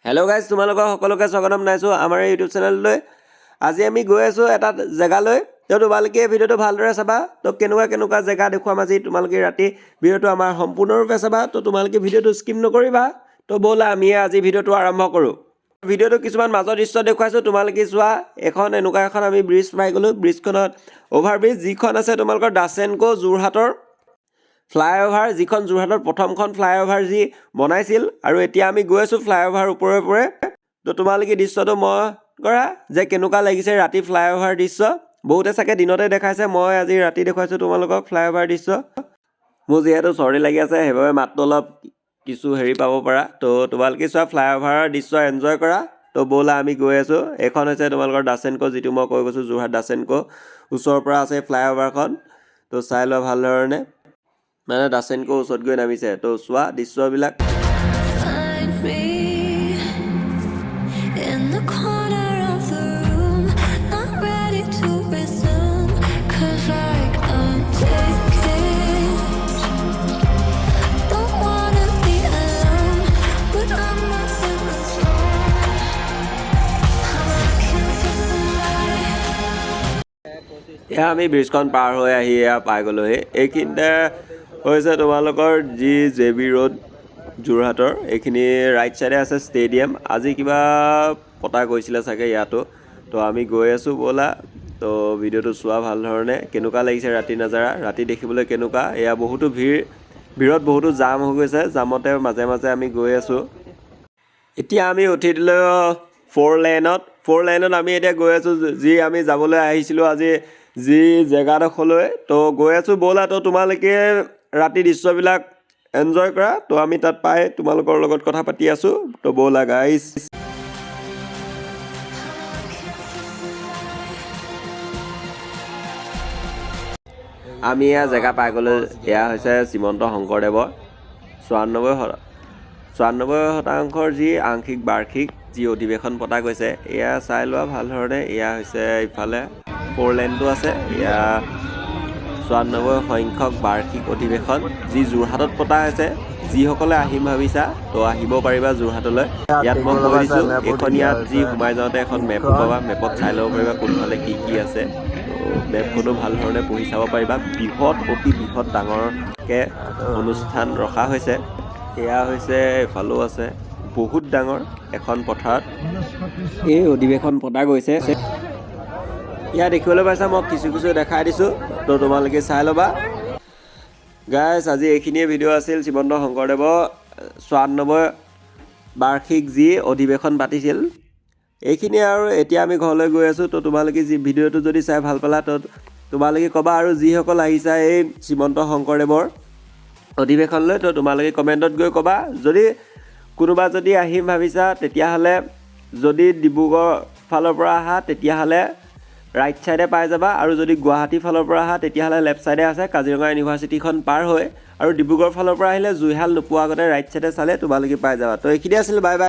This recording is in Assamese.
হেল্ল' গাইজ, তোমালোকৰ সকলোকে স্বাগতম জনাইছোঁ আমাৰ এই ইউটিউব চেনেললৈ। আজি আমি গৈ আছোঁ এটা জেগালৈ। তো তোমালোকে এই ভিডিঅ'টো ভালদৰে চাবা। তো কেনেকুৱা জেগা দেখুৱাম আজি তোমালোকে ৰাতি ভিডিঅ'টো আমাৰ সম্পূৰ্ণৰূপে চাবা। তো তোমালোকে ভিডিঅ'টো স্কিপ নকৰিবা। তো ব'লা আমি আজি ভিডিঅ'টো আৰম্ভ কৰোঁ। ভিডিঅ'টো কিছুমান মাজৰ দৃশ্য দেখুৱাইছোঁ, তোমালোকে চোৱা। এনেকুৱা এখন আমি ব্ৰিজ পাই গ'লোঁ। ব্ৰিজখনত অ'ভাৰব্ৰিজ যিখন আছে তোমালোকৰ দাচেনকো যোৰহাটৰ ফ্লাইঅভাৰ, যিখন যোৰহাটৰ প্ৰথমখন ফ্লাইঅভাৰ যি বনাইছিল, আৰু এতিয়া আমি গৈ আছোঁ ফ্লাইঅভাৰ ওপৰে। তো তোমালোকে দৃশ্যটো মন কৰা যে কেনেকুৱা লাগিছে ৰাতি ফ্লাইঅভাৰ দৃশ্য। বহুতে চাগে দিনতে দেখাইছে, মই আজি ৰাতি দেখুৱাইছোঁ তোমালোকক ফ্লাইঅভাৰ দৃশ্য। মোৰ যিহেতু চৰ্দি লাগি আছে সেইবাবে মাতটো অলপ কিছু পাব পাৰা। তো তোমালোকে চোৱা ফ্লাইঅভাৰৰ দৃশ্য এনজয় কৰা। তো ব'লা আমি গৈ আছোঁ। এইখন হৈছে তোমালোকৰ দাচেনকো, যিটো মই কৈ গৈছোঁ যোৰহাট দাচেনকো ওচৰৰ পৰা আছে ফ্লাইঅভাৰখন। তো চাই লোৱা ভাল ধৰণে, মানে দাচেনকো ওচৰত গৈ নামিছে। তো চোৱা দৃশ্যবিলাক। Find me in the corner of the room, not ready to resume, 'cause like I'm taking, don't wanna be alone, but I'm not in the zone. I'm looking for somebody. এয়া আমি ব্ৰিজখন পাৰ হৈ আহি এয়া পাই গ'লোহি। এইখিনিতে হৈছে তোমালোকৰ JB ৰোড যোৰহাটৰ। এইখিনি ৰাইট ছাইডে আছে ষ্টেডিয়াম। আজি কিবা পতা গৈছিলে চাগে ইয়াতো। তো আমি গৈ আছোঁ ব'লা। তো ভিডিঅ'টো চোৱা ভাল ধৰণে। কেনেকুৱা লাগিছে ৰাতি নাজাৰা, ৰাতি দেখিবলৈ কেনেকুৱা। এয়া বহুতো ভিৰত বহুতো জাম হৈ গৈছে। জামতে মাজে আমি গৈ আছোঁ। এতিয়া আমি উঠি দিলোঁ 4 লেনত আমি এতিয়া গৈ আছোঁ যি আমি যাবলৈ আহিছিলোঁ আজি যি জেগাডোখৰলৈ। তো গৈ আছোঁ ব'লা। তো তোমালোকে ৰাতি দৃশ্যবিলাক এনজয় কৰা। তো আমি তাত পাই তোমালোকৰ লগত কথা পাতি আছোঁ। তো ব'লা গাইজ। আমি এয়া জেগা পাই গ'লোঁ। এয়া হৈছে শ্ৰীমন্ত শংকৰদেৱৰ 94% যি আংশিক বাৰ্ষিক যি অধিৱেশন পতা গৈছে, এয়া চাই লোৱা ভাল ধৰণে। এয়া হৈছে ইফালে 4 লেনটো আছে। এয়া 94 সংখ্যক বাৰ্ষিক অধিৱেশন যি যোৰহাটত পতা হৈছে। যিসকলে আহিম ভাবিছা তো আহিব পাৰিবা যোৰহাটলৈ। ইয়াত মই কৈ দিছোঁ, এইখন ইয়াত যি সোমাই যাওঁতে এখন মেপো পাবা। মেপত চাই ল'ব পাৰিবা কোনফালে কি আছে। তো মেপখনো ভাল ধৰণে পঢ়ি চাব পাৰিবা। অতি বৃহৎ ডাঙৰকৈ অনুষ্ঠান ৰখা হৈছে। এয়া হৈছে এফালেও আছে বহুত ডাঙৰ এখন পথাৰত এই অধিৱেশন পতা গৈছে। ইয়াত দেখিবলৈ পাইছা, মই কিছু দেখাই দিছোঁ। তো তোমালোকে চাই ল'বা গাইজ। আজি এইখিনিয়ে ভিডিঅ' আছিল শ্ৰীমন্ত শংকৰদেৱৰ 94 বাৰ্ষিক যি অধিৱেশন পাতিছিল, এইখিনিয়ে। আৰু এতিয়া আমি ঘৰলৈ গৈ আছোঁ। তো তোমালোকে যি ভিডিঅ'টো যদি চাই ভাল পালা তো তোমালোকে ক'বা, আৰু যিসকল আহিছা এই শ্ৰীমন্ত শংকৰদেৱৰ অধিৱেশনলৈ তো তোমালোকে কমেণ্টত গৈ ক'বা। কোনোবা যদি আহিম ভাবিছা তেতিয়াহ'লে, যদি ডিব্ৰুগড় ফালৰ পৰা আহা তেতিয়াহ'লে ৰাইট ছাইডে পাই যাবা, আৰু যদি গুৱাহাটী ফালৰ পৰা আহা তেতিয়াহ'লে লেফ্ট ছাইডে আছে কাজিৰঙা ইউনিভাৰ্চিটিখন পাৰ হৈ। আৰু ডিব্ৰুগড় ফালৰ পৰা আহিলে জুইহাল নোপোৱাৰ আগতে ৰাইট ছাইডে চালে তোমালোকে পাই যাবা। তো এইখিনি আছিল, বাই বাই।